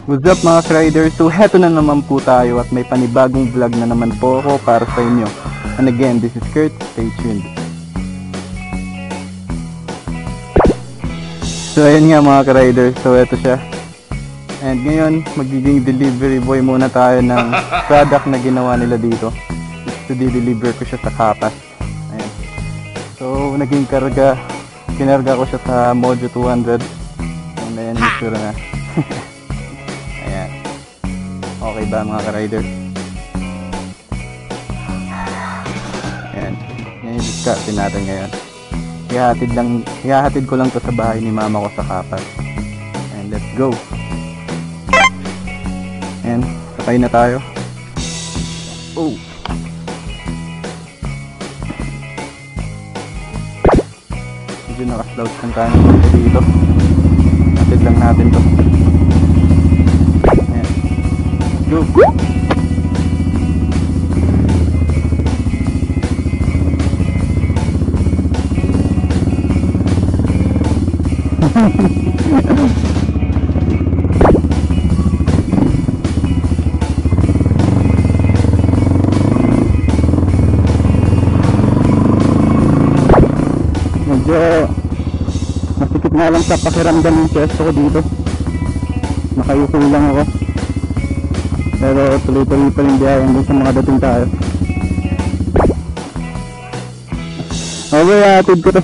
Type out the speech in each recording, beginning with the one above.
What's up mga Kriders? So heto na naman po tayo at may panibagong vlog na naman po ako para sa inyo. And again, this is Kurt. Stay tuned. So ayun nga mga Kriders, so eto siya. And ngayon, magiging delivery boy muna tayo ng product na ginawa nila dito. So di-deliver ko siya sa Kapas. Ayan. So naging kinarga ko siya sa Mojo 200. And ayan yung sure na. Ayan. Okay ba mga ka-rider? Ayan. Yan yung discarte natin ngayon. Ihahatid ko lang to sa bahay ni mama ko sa Kapas. And let's go. Ayan. Sakay na tayo. Oh. Medyo nakaslout lang tayo dito. Hatid lang natin to. Ayan. Go! Medyo masikip nga lang sa pakiramdam yung pwesto ko dito. Nakayuko lang ako. Pero tuloy-tuloy pa rin biyahe hanggang sa makadating tayo. Okay, atid ko to.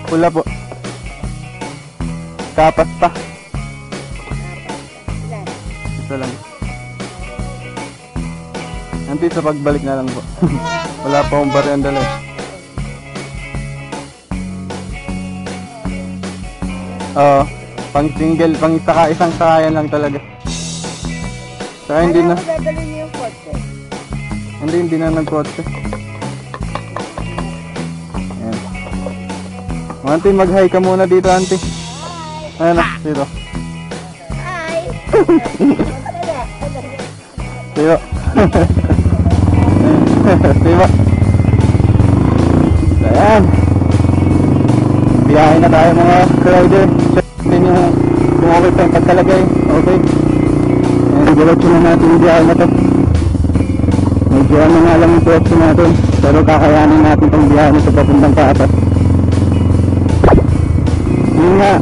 Pula po. Kapas pa. Isa lang. Nanti sa pagbalik na lang po. Wala pa akong bariyan dala. Oo. Pang single, pang isang sakayan lang talaga. Saka hindi na. Dadalhin niyo yung kotse? Hindi na nagkotse. Ayan. Auntie, mag-hi ka muna dito, auntie. Ayan na, dito. Hi! Dito. Diba? Ayan. Biyahe na tayo mga rider. Check din yung kung okay pa yung pagkalagay. Okay. Ayan, diretso na natin yung biyahe na to. Medyo ano nga lang yung pwesto natin. Pero kakayanin natin itong biyahe na ito papuntang Kapas. Yun nga,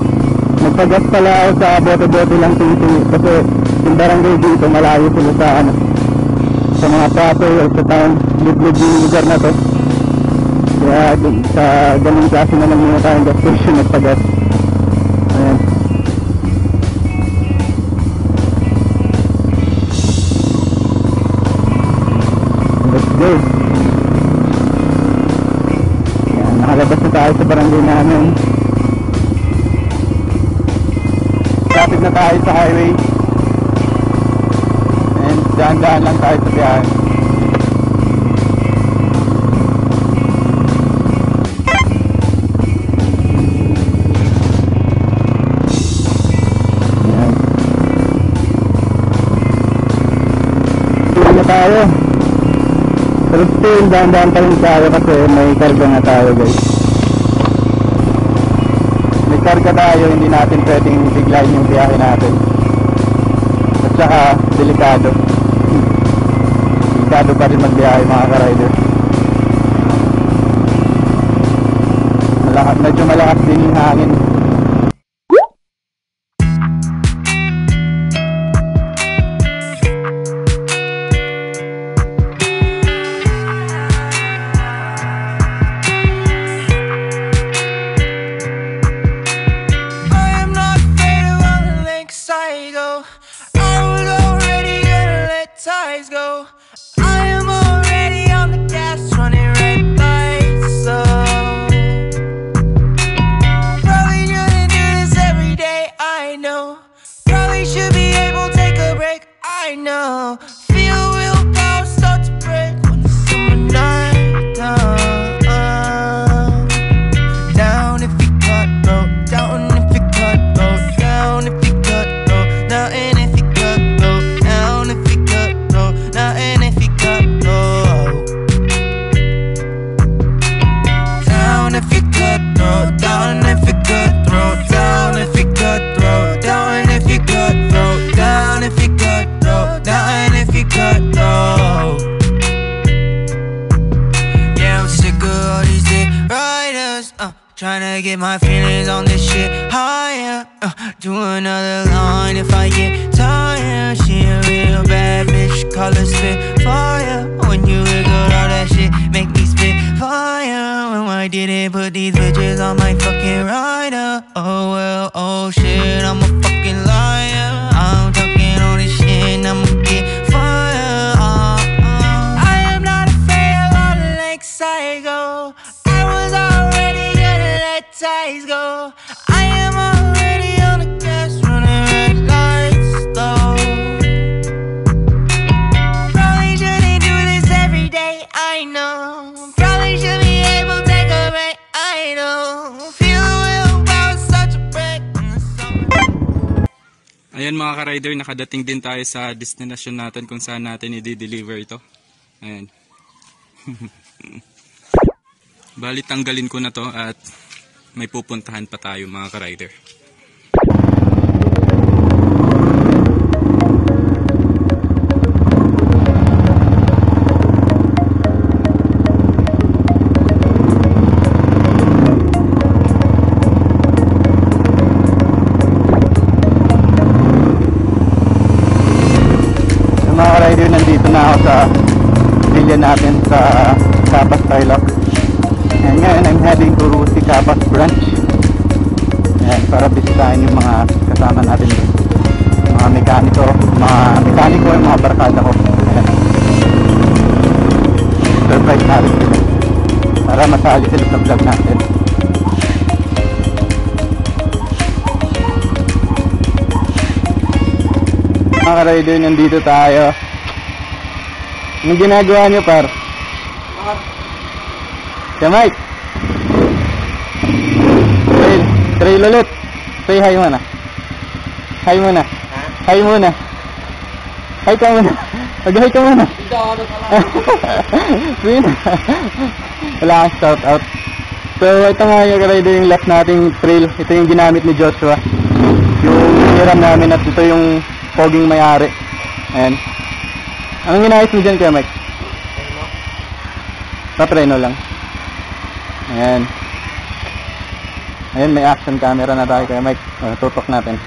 magpagas pala ako sa bote-bote lang tingin. Kasi yung barangay dito malayo sila sa ano, sa mga pato o sa town, liblib yung lugar na to. Kaya sa ganun klase na lang muna tayong gas station nagpagas. Ayan. Let's go. Ayan, nakalabas na tayo sa barangay namin. Traffic na tayo sa highway. Daan-daan lang tayo sa biyahe. Ayan. Tuloy na tayo. Pero still, daan-daan pa rin tayo kasi may karga na tayo guys. May karga tayo, hindi natin pwedeng biglayin yung biyahe natin. At saka, delikado. Delikado pa rin magbiyahe mga ka-rider. Medyo malakas din yung hangin. Go. I am already on the gas, running red lights. So probably shouldn't do this every day. I know. Probably should be able to take a break. I know. Feel real power start to break when the summer night comes. Down if you cut, bro. Down if you cut, bro. Down if you cut, bro. Down if you cut, bro. Down if you cut. Nothing if you cut low. Down if you cut, throw down if you cut, throw down if you get my feelings on this shit higher. Do another line if I get tired. She a real bad bitch, call her Spitfire. When you wiggle all that shit, make me spit fire. When I didn't put these bitches on my fucking rider. Oh well, oh shit, I'm a fucking liar. I'm talking all this shit, I'ma get fire. I am not afraid of all the lengths I go. I was already gonna let ties go. I am already on the gas, running red lights though. Probably shouldn't do this every day, I know. Probably should be able to take a break, I know. Feel the willpower, such a break in the summer. Ayan mga ka-rider, nakadating din tayo sa destination natin kung saan natin i-deliver ito. Ayan. Bali tanggalin ko na to at may pupuntahan pa tayo mga ka-rider. Mga ka-rider, nandito na ako sa bilya natin sa Capas Tarlac. And ngayon, I'm heading to Rusi Capas branch. Ayan, para bisitahin yung mga kasama natin doon. Mga mekaniko, yung mga barkada ko. Ayan. Surprise natin sila. Para masali sila sa vlog natin. Mga ka-rider, nandito tayo. Anong ginagawa nyo, par? Siya, Mike. Trail ulit. Say hi muna. Hi muna. Hi muna. Hi ka muna. Mag-hi ka muna. Sige. Wala kang shout out. So, ito nga yung rider yung left nating trail. Ito yung ginamit ni Joshua. Yung hiram namin at ito yung poging may-ari. Ayan. Anong ginayos mo dyan kaya, Mike? Papreno lang. Ayan. Ayan, may action camera na tayo kaya Mike. Tutok natin.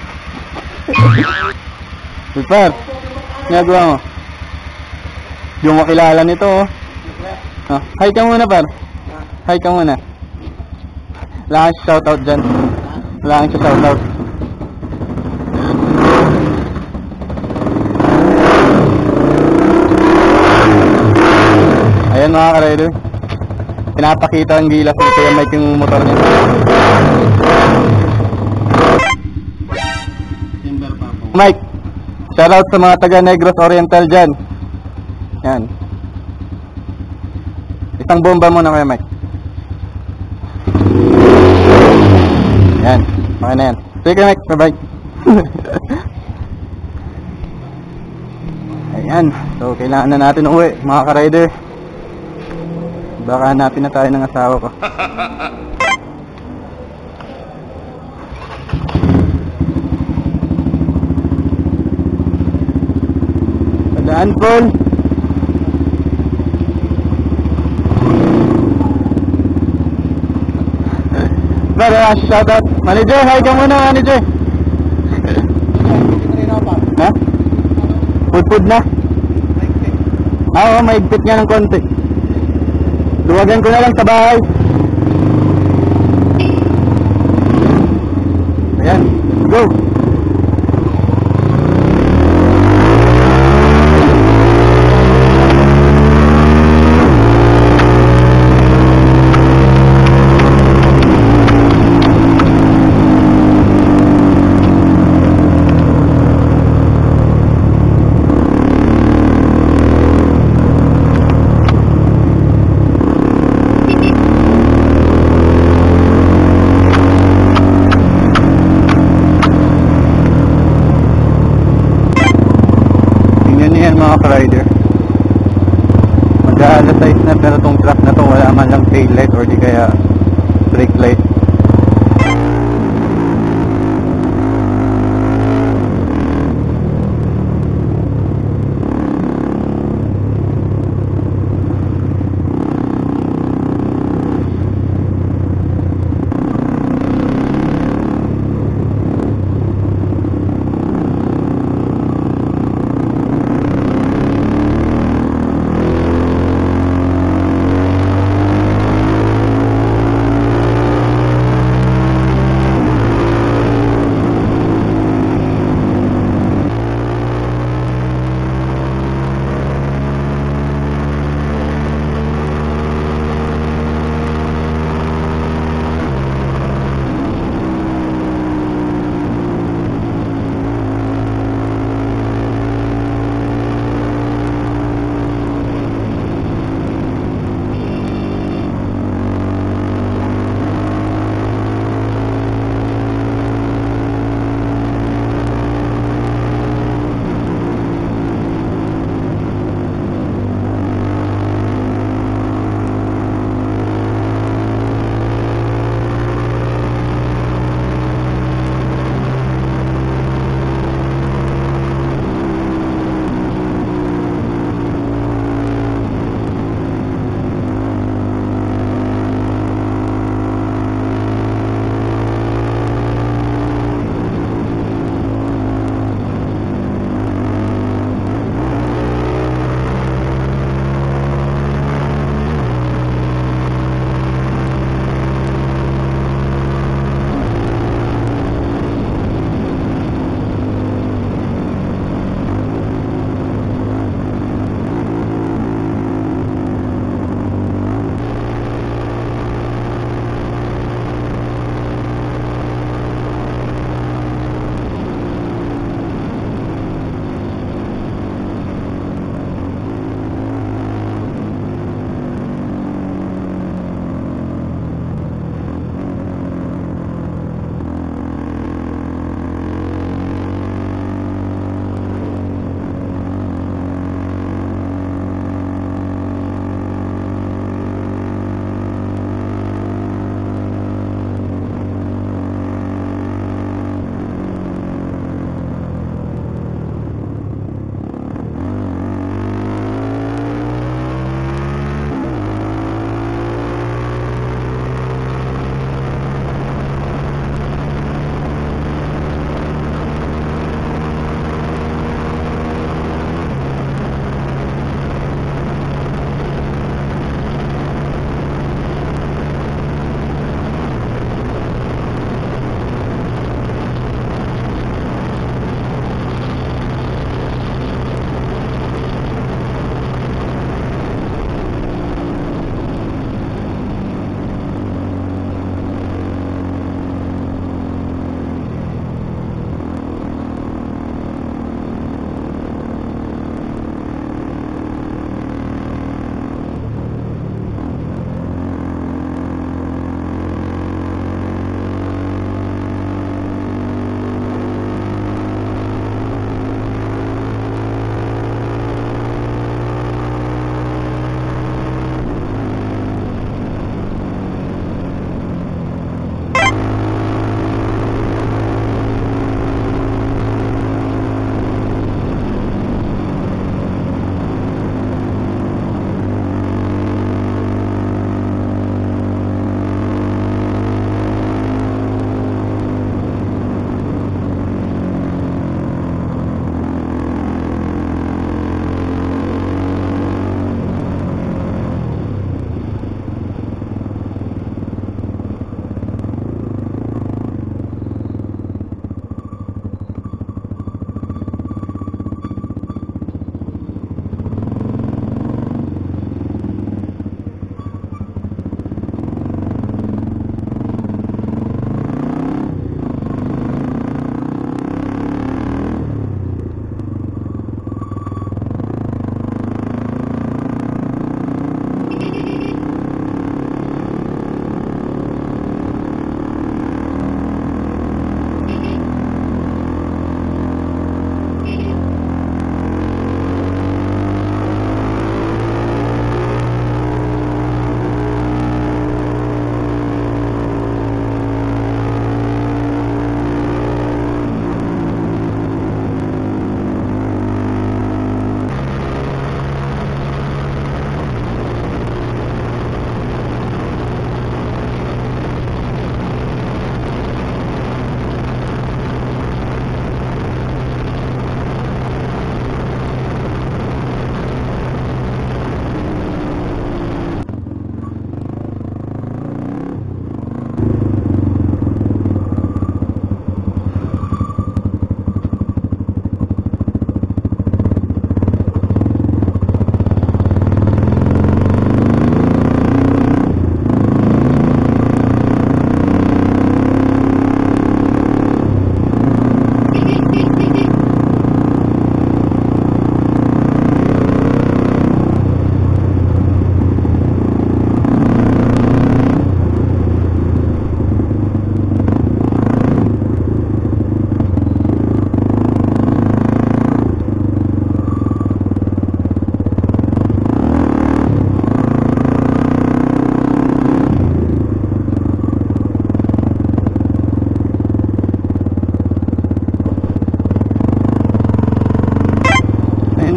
Super. Ginagawa mo. Yung makilala nito oh. Hi ka muna par. Hi ka muna. Wala kang shoutout dyan. Wala kang shoutout. Ayan mga ka-rider. Pinapakita ang gilas ni Kuya Mike yung motor niya. Mike, shoutout sa mga taga Negros Oriental dyan. Yan. Isang bomba muna Kuya Mike. Yan. Okay na yan. Sige Kuya Mike, bye bye. Ayan. So kailangan na natin uwi mga ka-rider. Baka hanapin na tayo ng asawa ko. Padaan, Paul. Bada, shoutout. Manager, hi ka muna, manager. Ha? Food na? Oo, maigpit nga ng konti. Luwagan ko na lang sa bahay. Ayan, go! Mga ka-rider, mag-aalas 6 na pero tong truck na to wala man lang tail light or di kaya brake light.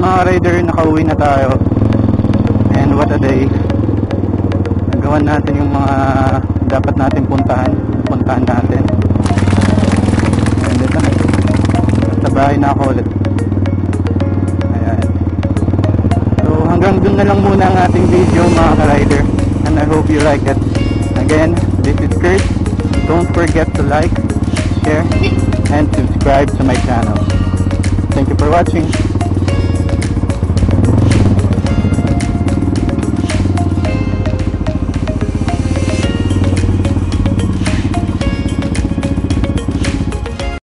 mga rider, nakauwi na tayo. And what a day. Nagawan natin yung mga dapat natin puntahan natin. And ito na. Sa bahay na ako ulit. Ayan. So hanggang dun na lang muna ang ating video mga ka-rider. And I hope you like it. Again, this is Kurt. Don't forget to like, share, and subscribe to my channel. Thank you for watching.